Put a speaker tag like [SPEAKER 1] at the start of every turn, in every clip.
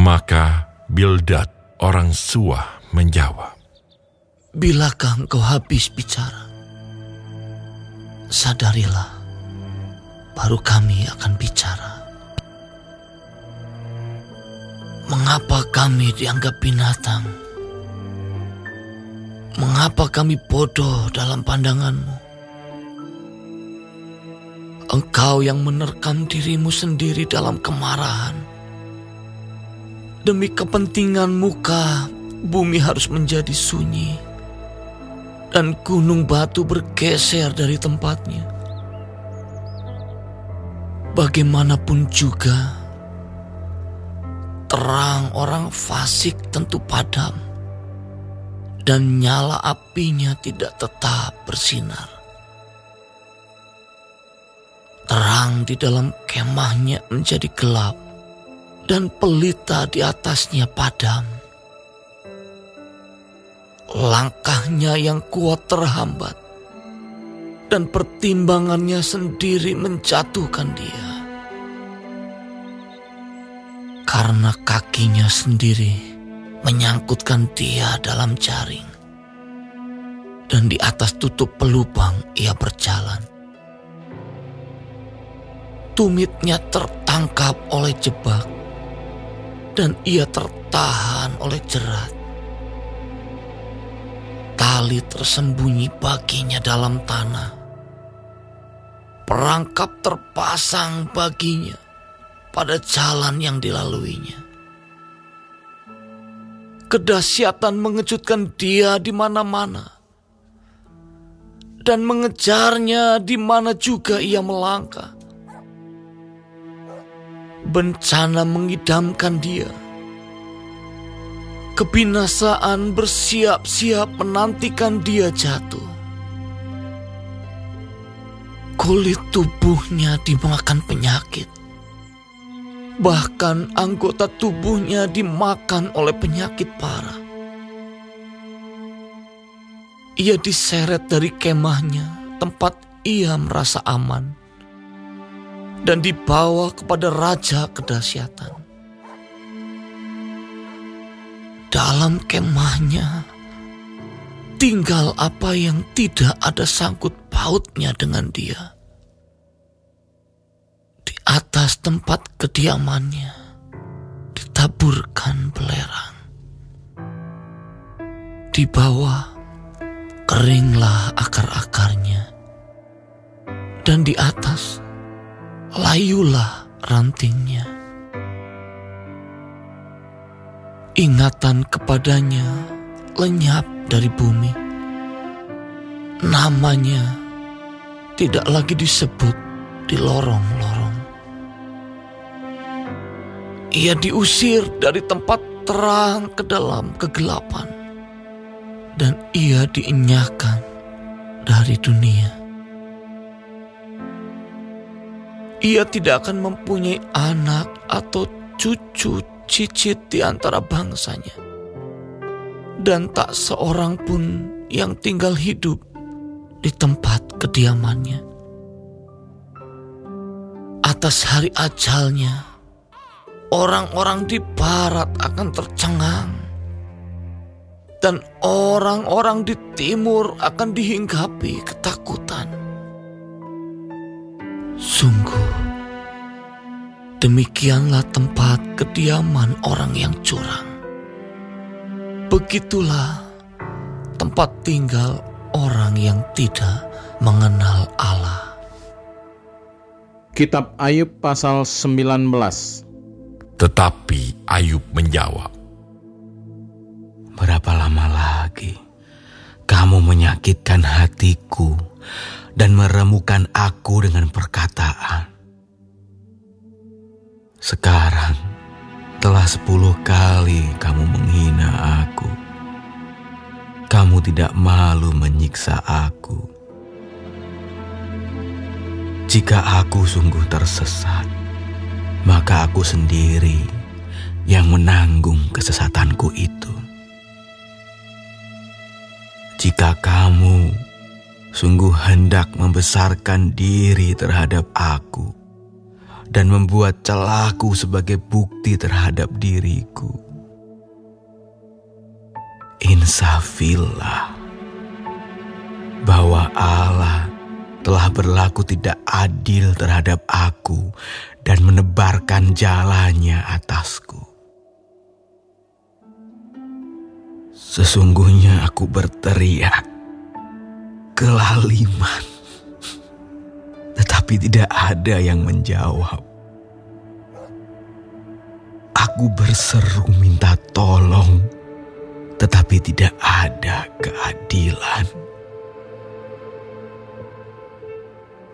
[SPEAKER 1] Maka Bildad orang Suah menjawab,
[SPEAKER 2] "Bilakah engkau habis bicara? Sadarilah, baru kami akan bicara. Mengapa kami dianggap binatang? Mengapa kami bodoh dalam pandanganmu? Engkau yang menerkam dirimu sendiri dalam kemarahan. Demi kepentingan muka, bumi harus menjadi sunyi, dan gunung batu bergeser dari tempatnya. Bagaimanapun juga, terang orang fasik tentu padam, dan nyala apinya tidak tetap bersinar. Terang di dalam kemahnya menjadi gelap, dan pelita di atasnya padam. Langkahnya yang kuat terhambat, dan pertimbangannya sendiri menjatuhkan dia. Karena kakinya sendiri menyangkutkan dia dalam jaring, dan di atas tutup pelubang ia berjalan. Tumitnya tertangkap oleh jebak, dan ia tertahan oleh jerat. Tali tersembunyi baginya dalam tanah. Perangkap terpasang baginya pada jalan yang dilaluinya. Kedahsyatan mengejutkan dia di mana-mana, dan mengejarnya di mana juga ia melangkah. Bencana mengidamkan dia. Kebinasaan bersiap-siap menantikan dia jatuh. Kulit tubuhnya dimakan penyakit. Bahkan anggota tubuhnya dimakan oleh penyakit parah. Ia diseret dari kemahnya, tempat ia merasa aman, dan dibawa kepada raja kedahsyatan. Dalam kemahnya tinggal apa yang tidak ada sangkut pautnya dengan dia. Di atas tempat kediamannya ditaburkan belerang. Di bawah keringlah akar-akarnya, dan di atas layulah rantingnya. Ingatan kepadanya lenyap dari bumi. Namanya tidak lagi disebut di lorong-lorong. Ia diusir dari tempat terang ke dalam kegelapan, dan ia dienyahkan dari dunia. Ia tidak akan mempunyai anak atau cucu cicit di antara bangsanya, dan tak seorang pun yang tinggal hidup di tempat kediamannya. Atas hari ajalnya, orang-orang di barat akan tercengang, dan orang-orang di timur akan dihinggapi ketakutan. Sungguh, demikianlah tempat kediaman orang yang curang. Begitulah tempat tinggal orang yang tidak mengenal Allah.
[SPEAKER 3] Kitab Ayub pasal 19.
[SPEAKER 1] Tetapi Ayub menjawab,
[SPEAKER 4] "Berapa lama lagi kamu menyakitkan hatiku dan meremukan aku dengan perkataan? Sekarang telah 10 kali kamu menghina aku. Kamu tidak malu menyiksa aku. Jika aku sungguh tersesat, maka aku sendiri yang menanggung kesesatanku itu. Jika kamu sungguh hendak membesarkan diri terhadap aku dan membuat celahku sebagai bukti terhadap diriku. Insafilah bahwa Allah telah berlaku tidak adil terhadap aku dan menebarkan jalannya atasku. Sesungguhnya aku berteriak kelaliman, tetapi tidak ada yang menjawab. Aku berseru minta tolong, tetapi tidak ada keadilan.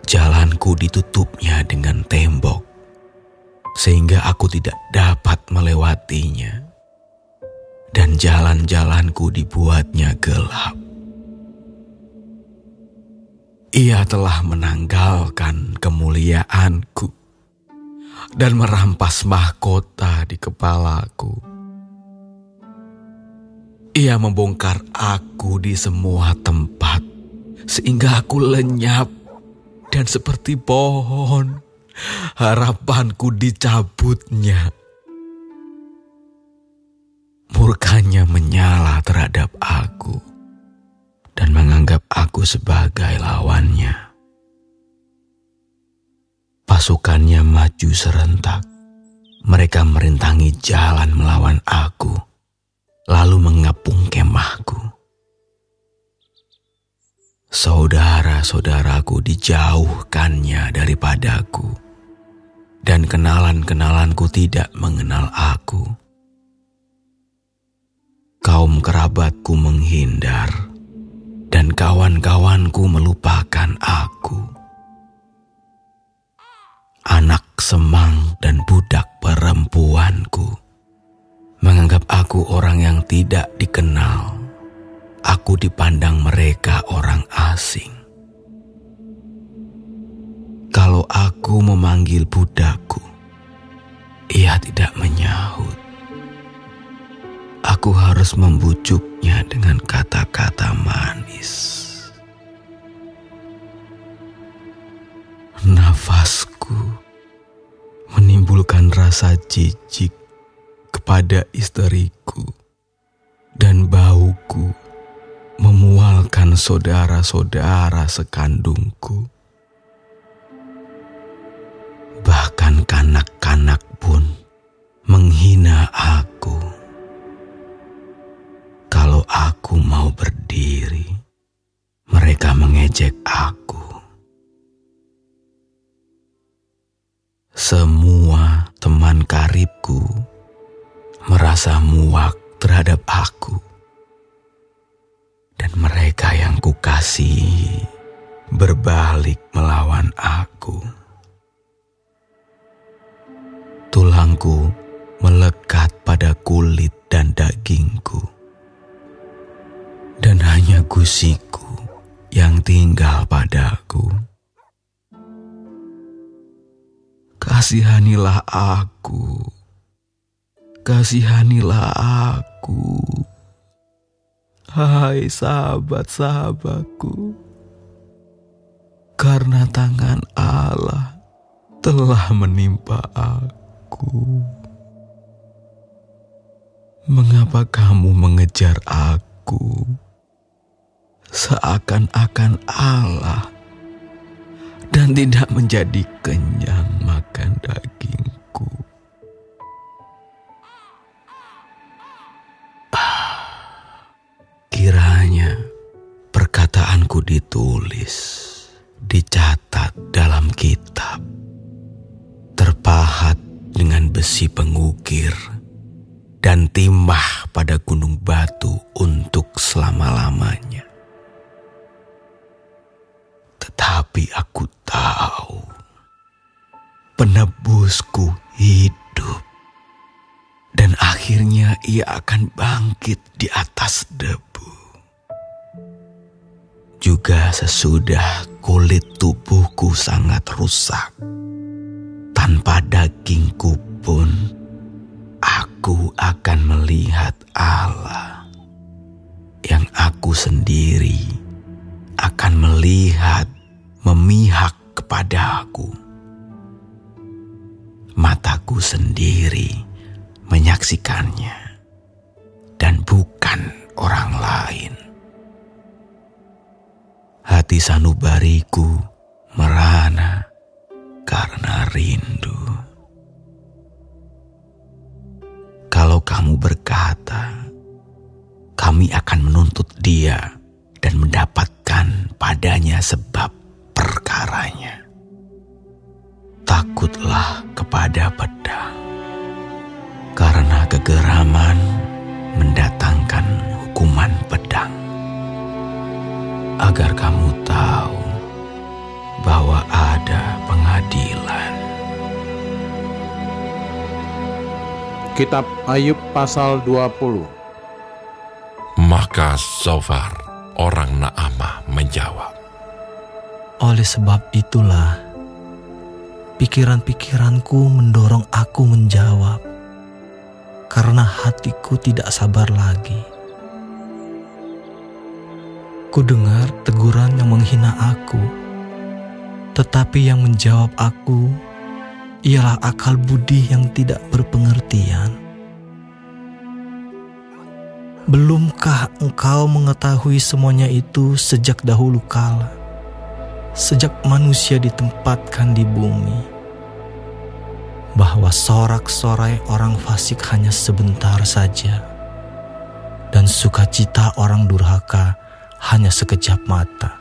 [SPEAKER 4] Jalanku ditutupnya dengan tembok, sehingga aku tidak dapat melewatinya, dan jalan-jalanku dibuatnya gelap. Ia telah menanggalkan kemuliaanku dan merampas mahkota di kepalaku. Ia membongkar aku di semua tempat, sehingga aku lenyap dan seperti pohon, harapanku dicabutnya. Murkanya menyala terhadap aku dan menganggap aku sebagai lawannya. Pasukannya maju serentak. Mereka merintangi jalan melawan aku, lalu mengepung kemahku. Saudara-saudaraku dijauhkannya daripadaku, dan kenalan-kenalanku tidak mengenal aku. Kaum kerabatku menghindar, dan kawan-kawanku melupakan aku. Anak semang dan budak perempuanku menganggap aku orang yang tidak dikenal. Aku dipandang mereka orang asing. Kalau aku memanggil budakku, ia tidak menyahut. Aku harus membujuknya dengan kata-kata manis. Nafasku menimbulkan rasa jijik kepada istriku, dan bauku memualkan saudara-saudara sekandungku. Bahkan kanak-kanak pun menghina aku. Kalau aku mau berdiri, mereka mengejek aku. Semua teman karibku merasa muak terhadap aku. Dan mereka yang kukasihi berbalik melawan aku. Tulangku melekat pada kulit dan dagingku, dan hanya gusiku yang tinggal padaku. Kasihanilah aku, kasihanilah aku. Hai sahabat-sahabatku, karena tangan Allah telah menimpa aku. Mengapa kamu mengejar aku seakan-akan Allah dan tidak menjadi kenyang makan dagingku? Kiranya perkataanku ditulis, dicatat dalam kitab, terpahat dengan besi pengukir, dan timah pada gunung batu untuk selama-lamanya. Tetapi aku tahu penebusku hidup, dan akhirnya ia akan bangkit di atas debu. Juga sesudah kulit tubuhku sangat rusak, tanpa dagingku pun aku akan melihat Allah, yang aku sendiri akan melihat memihak kepadaku. mataku sendiri menyaksikannya dan bukan orang lain. Hati sanubariku merana karena rindu. Kalau kamu berkata, kami akan menuntut dia dan mendapatkan padanya sebab perkaranya. Takutlah kepada pedang, karena kegeraman mendatangkan hukuman pedang. Agar kamu tahu bahwa ada pengadilan.
[SPEAKER 3] Kitab Ayub pasal 20.
[SPEAKER 1] Maka Zofar, orang Naamah, menjawab,
[SPEAKER 5] Oleh sebab itulah, pikiran-pikiranku mendorong aku menjawab, karena hatiku tidak sabar lagi. Kudengar teguran yang menghina aku, tetapi yang menjawab aku ialah akal budi yang tidak berpengertian. Belumkah engkau mengetahui semuanya itu sejak dahulu kala, sejak manusia ditempatkan di bumi, bahwa sorak-sorai orang fasik hanya sebentar saja, dan sukacita orang durhaka hanya sekejap mata.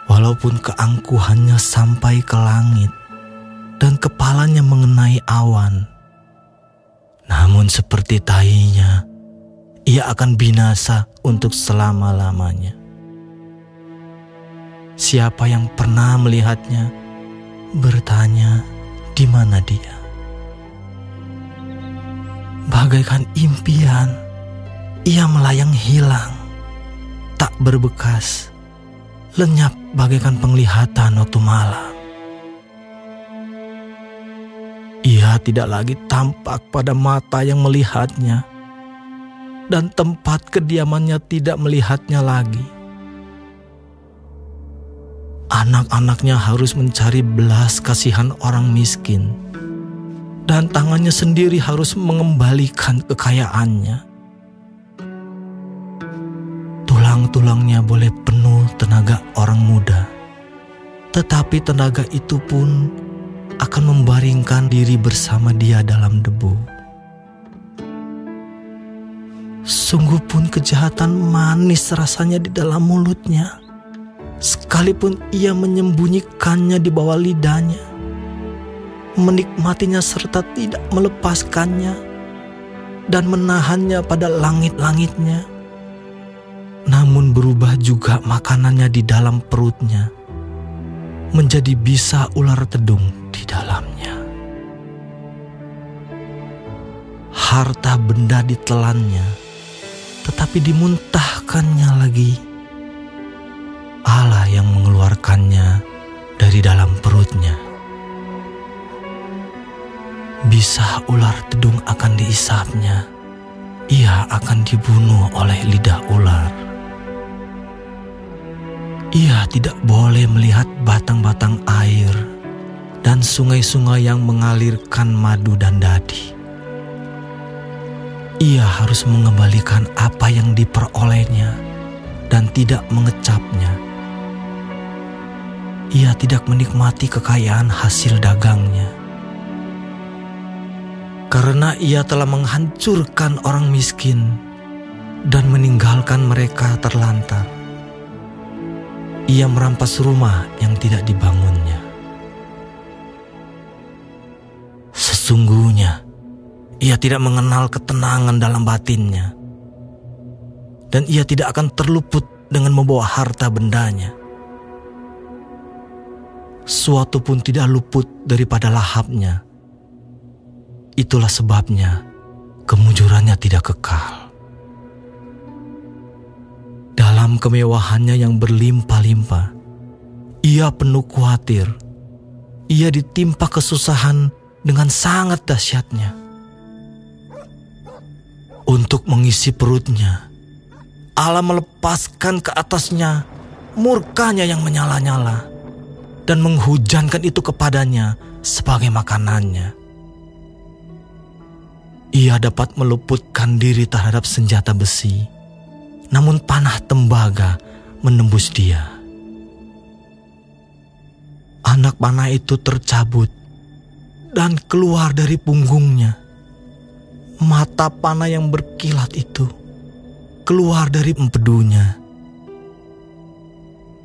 [SPEAKER 5] Walaupun keangkuhannya sampai ke langit dan kepalanya mengenai awan, namun seperti tainya, ia akan binasa untuk selama-lamanya. Siapa yang pernah melihatnya bertanya, di mana dia? Bagaikan impian, ia melayang hilang, tak berbekas, lenyap bagaikan penglihatan waktu malam. Ia tidak lagi tampak pada mata yang melihatnya, dan tempat kediamannya tidak melihatnya lagi. Anak-anaknya harus mencari belas kasihan orang miskin, dan tangannya sendiri harus mengembalikan kekayaannya. Tulang-tulangnya boleh penuh tenaga orang muda, tetapi tenaga itu pun akan membaringkan diri bersama dia dalam debu. Sungguh pun kejahatan manis rasanya di dalam mulutnya, sekalipun ia menyembunyikannya di bawah lidahnya, menikmatinya serta tidak melepaskannya, dan menahannya pada langit-langitnya. Namun berubah juga makanannya di dalam perutnya, menjadi bisa ular tedung di dalamnya. Harta benda ditelannya, tetapi dimuntahkannya lagi. Allah yang mengeluarkannya dari dalam perutnya. Bisa ular tedung akan diisapnya, ia akan dibunuh oleh lidah ular. Ia tidak boleh melihat batang-batang air dan sungai-sungai yang mengalirkan madu dan dadi. Ia harus mengembalikan apa yang diperolehnya dan tidak mengecapnya. Ia tidak menikmati kekayaan hasil dagangnya, karena ia telah menghancurkan orang miskin dan meninggalkan mereka terlantar. Ia merampas rumah yang tidak dibangunnya. Sesungguhnya, ia tidak mengenal ketenangan dalam batinnya, dan ia tidak akan terluput dengan membawa harta bendanya. Suatu pun tidak luput daripada lahapnya. Itulah sebabnya kemujurannya tidak kekal. Dalam kemewahannya yang berlimpah-limpah, ia penuh khawatir. Ia ditimpa kesusahan dengan sangat dahsyatnya. Untuk mengisi perutnya, Allah melepaskan ke atasnya murkanya yang menyala-nyala, dan menghujankan itu kepadanya sebagai makanannya. Ia dapat meluputkan diri terhadap senjata besi, namun panah tembaga menembus dia. Anak panah itu tercabut dan keluar dari punggungnya. Mata panah yang berkilat itu keluar dari empedunya.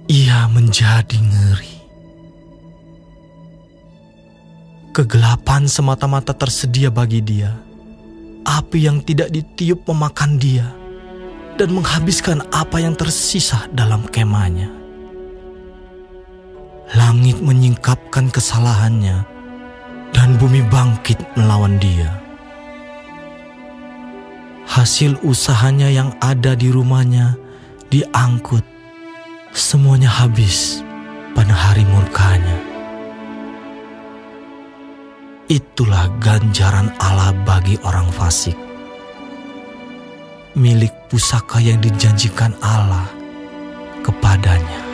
[SPEAKER 5] Ia menjadi ngeri. Kegelapan semata-mata tersedia bagi dia. Api yang tidak ditiup memakan dia dan menghabiskan apa yang tersisa dalam kemahnya. Langit menyingkapkan kesalahannya dan bumi bangkit melawan dia. Hasil usahanya yang ada di rumahnya diangkut. Semuanya habis pada hari murkanya. Itulah ganjaran Allah bagi orang fasik. Milik pusaka yang dijanjikan Allah kepadanya.